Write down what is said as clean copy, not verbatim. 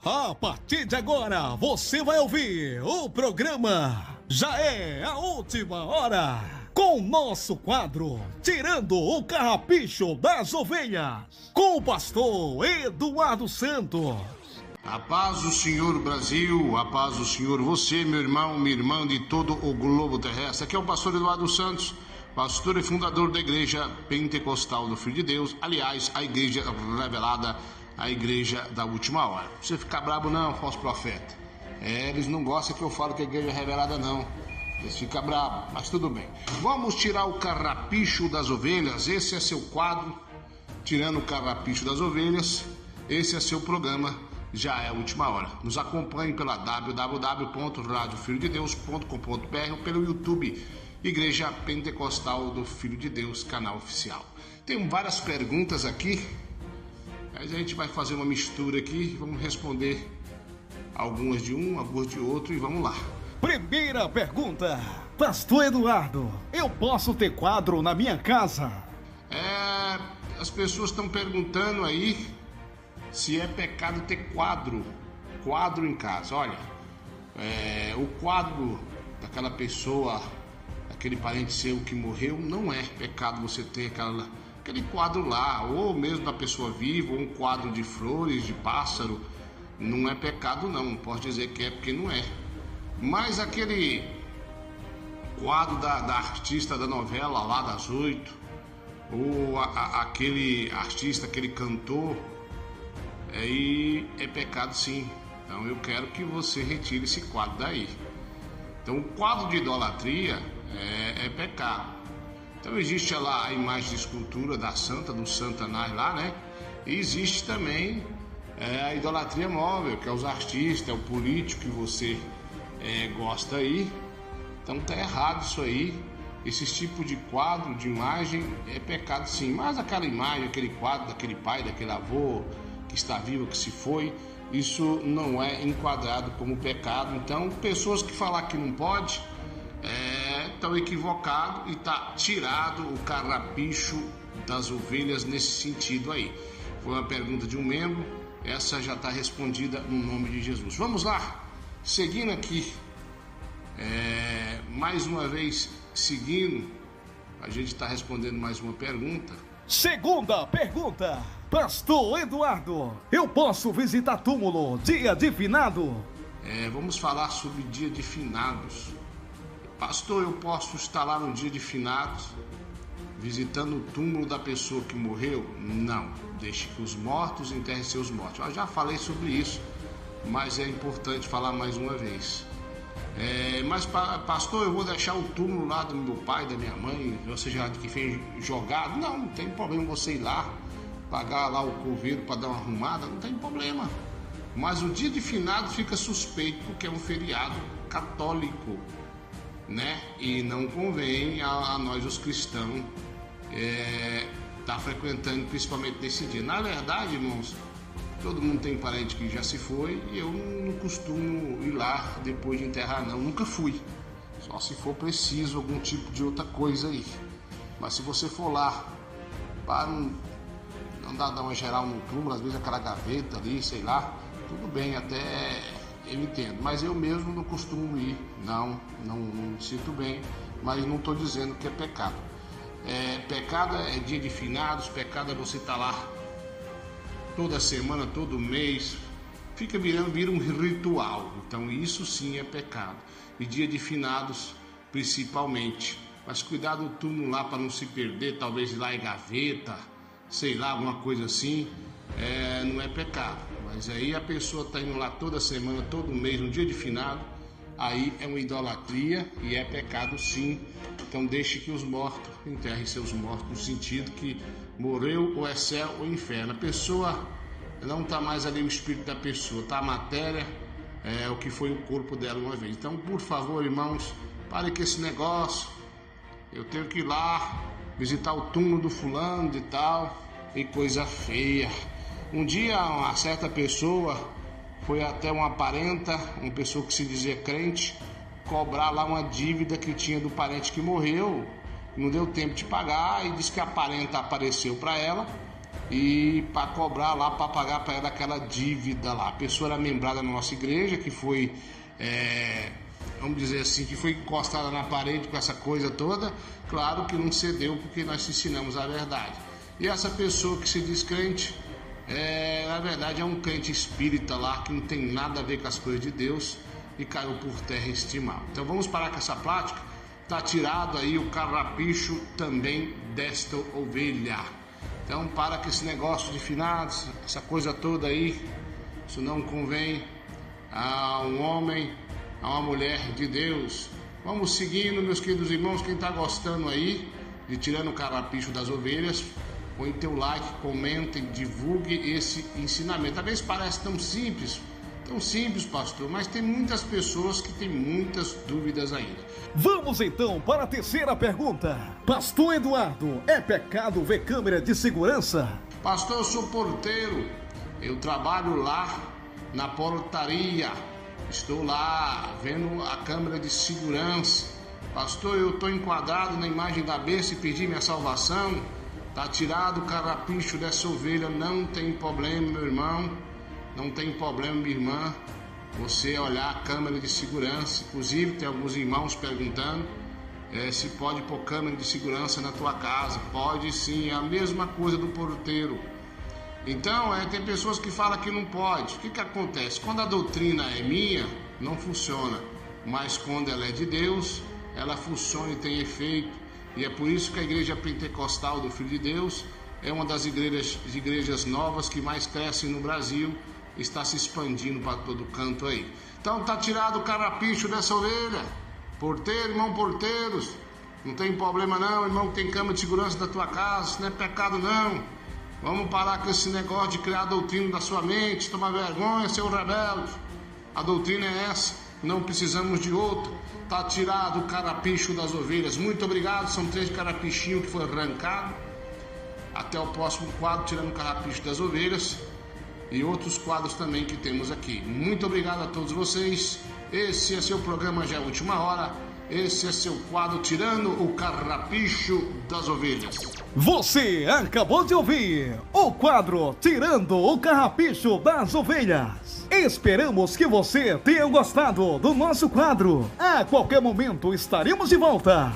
A partir de agora, você vai ouvir o programa Já é a Última Hora, com o nosso quadro Tirando o Carrapicho das Ovelhas, com o pastor Eduardo Santos. A paz do Senhor Brasil, a paz do Senhor você, meu irmão, minha irmã de todo o globo terrestre. Aqui é o pastor Eduardo Santos, pastor e fundador da Igreja Pentecostal do Filho de Deus, aliás, a Igreja Revelada, a Igreja da Última Hora. Não precisa ficar brabo não, falso profeta. Eles não gostam que eu falo que a Igreja é revelada não. Eles ficam bravos, mas tudo bem. Vamos tirar o carrapicho das ovelhas. Esse é seu quadro, Tirando o Carrapicho das Ovelhas. Esse é seu programa, Já é a Última Hora. Nos acompanhe pela www.radiofilhodedeus.com.br ou pelo YouTube Igreja Pentecostal do Filho de Deus, canal oficial. Tem várias perguntas aqui, mas a gente vai fazer uma mistura aqui, vamos responder algumas de um, algumas de outro e vamos lá. Primeira pergunta, pastor Eduardo, eu posso ter quadro na minha casa? As pessoas estão perguntando aí se é pecado ter quadro em casa. Olha, o quadro daquela pessoa, aquele parente seu que morreu, não é pecado você ter aquele quadro lá, ou mesmo da pessoa viva, ou um quadro de flores, de pássaro. Não é pecado não posso dizer que é, porque não é. Mas aquele quadro da artista da novela lá das 8, ou aquele artista, aquele cantor, aí é pecado sim. Então eu quero que você retire esse quadro daí. Então o quadro de idolatria é pecado. Então existe lá a imagem de escultura da santa, do Satanás lá, né? E existe também a idolatria móvel, que é os artistas, é o político que você gosta aí. Então tá errado isso aí. Esse tipo de quadro, de imagem, é pecado sim. Mas aquela imagem, aquele quadro daquele pai, daquele avô que está vivo, que se foi, isso não é enquadrado como pecado. Então pessoas que falar que não pode estão equivocados e está tirado o carrapicho das ovelhas nesse sentido aí. Foi uma pergunta de um membro, essa já está respondida no nome de Jesus. Vamos lá, seguindo aqui, mais uma vez seguindo, a gente está respondendo mais uma pergunta. Segunda pergunta, pastor Eduardo, eu posso visitar túmulo dia de finado? Vamos falar sobre dia de finados. Pastor, eu posso estar lá no dia de finados visitando o túmulo da pessoa que morreu? Não, deixe que os mortos enterrem seus mortos. Eu já falei sobre isso, mas é importante falar mais uma vez. Mas pastor, eu vou deixar o túmulo lá do meu pai, da minha mãe, ou seja, que fez jogado? Não tem problema você ir lá, pagar lá o coveiro para dar uma arrumada, não tem problema. Mas o dia de finado fica suspeito porque é um feriado católico, né? E não convém a nós os cristãos tá frequentando principalmente nesse dia. Na verdade, irmãos, todo mundo tem parente que já se foi e eu não costumo ir lá depois de enterrar não, nunca fui. Só se for preciso algum tipo de outra coisa aí. Mas se você for lá para não dar uma geral no túmulo, às vezes aquela gaveta ali, sei lá, tudo bem, até eu entendo, mas eu mesmo não costumo ir, não me sinto bem, mas não estou dizendo que é pecado. Pecado é dia de finados, pecado é você estar lá toda semana, todo mês, vira um ritual, então isso sim é pecado. E dia de finados principalmente, mas cuidado do túmulo lá para não se perder, talvez lá é gaveta, sei lá, alguma coisa assim, não é pecado. Mas aí a pessoa está indo lá toda semana, todo mês, no dia de finado, aí é uma idolatria e é pecado sim. Então deixe que os mortos enterrem seus mortos, no sentido que morreu ou é céu ou inferno. A pessoa não está mais ali o espírito da pessoa, está a matéria, o que foi o corpo dela uma vez. Então, por favor, irmãos, pare com esse negócio. Eu tenho que ir lá visitar o túmulo do fulano de tal, e coisa feia. Um dia uma certa pessoa foi até uma parenta, uma pessoa que se dizia crente, cobrar lá uma dívida que tinha do parente que morreu, não deu tempo de pagar e disse que a parenta apareceu para ela e para cobrar lá, para pagar para ela aquela dívida lá. A pessoa era membrada na nossa igreja, que foi, vamos dizer assim, que foi encostada na parede com essa coisa toda. Claro que não cedeu, porque nós ensinamos a verdade. E essa pessoa que se diz crente, na verdade é um crente espírita lá, que não tem nada a ver com as coisas de Deus, e caiu por terra estimal. Então vamos parar com essa prática. Está tirado aí o carrapicho também desta ovelha. Então para com esse negócio de finados, essa coisa toda aí. Isso não convém a um homem, a uma mulher de Deus. Vamos seguindo, meus queridos irmãos. Quem está gostando aí de tirando o carrapicho das ovelhas, põe teu like, comentem, divulgue esse ensinamento. Talvez pareça tão simples, pastor, mas tem muitas pessoas que têm muitas dúvidas ainda. Vamos então para a terceira pergunta. Pastor Eduardo, é pecado ver câmera de segurança? Pastor, eu sou porteiro, eu trabalho lá na portaria, estou lá vendo a câmera de segurança. Pastor, eu estou enquadrado na imagem da besta e pedi minha salvação. Está tirado o carrapicho dessa ovelha, não tem problema, meu irmão. Não tem problema, minha irmã, você olhar a câmera de segurança. Inclusive tem alguns irmãos perguntando se pode pôr câmera de segurança na tua casa. Pode sim, é a mesma coisa do porteiro. Então tem pessoas que falam que não pode. O que acontece? Quando a doutrina é minha, não funciona. Mas quando ela é de Deus, ela funciona e tem efeito. E é por isso que a igreja pentecostal do Filho de Deus é uma das igrejas novas que mais crescem no Brasil. Está se expandindo para todo canto aí. Então tá tirado o carrapicho dessa ovelha. Porteiro, irmão, porteiros, não tem problema não, irmão, que tem câmera de segurança da tua casa, isso não é pecado não. Vamos parar com esse negócio de criar a doutrina da sua mente, tomar vergonha, ser um rebelde. A doutrina é essa, não precisamos de outra. Tá tirado o carrapicho das ovelhas. Muito obrigado, são 3 carrapichinhos que foi arrancado. Até o próximo quadro, tirando o carrapicho das ovelhas. E outros quadros também que temos aqui. Muito obrigado a todos vocês. Esse é seu programa Já é Última Hora. Esse é seu quadro Tirando o Carrapicho das Ovelhas. Você acabou de ouvir o quadro Tirando o Carrapicho das Ovelhas. Esperamos que você tenha gostado do nosso quadro. A qualquer momento estaremos de volta.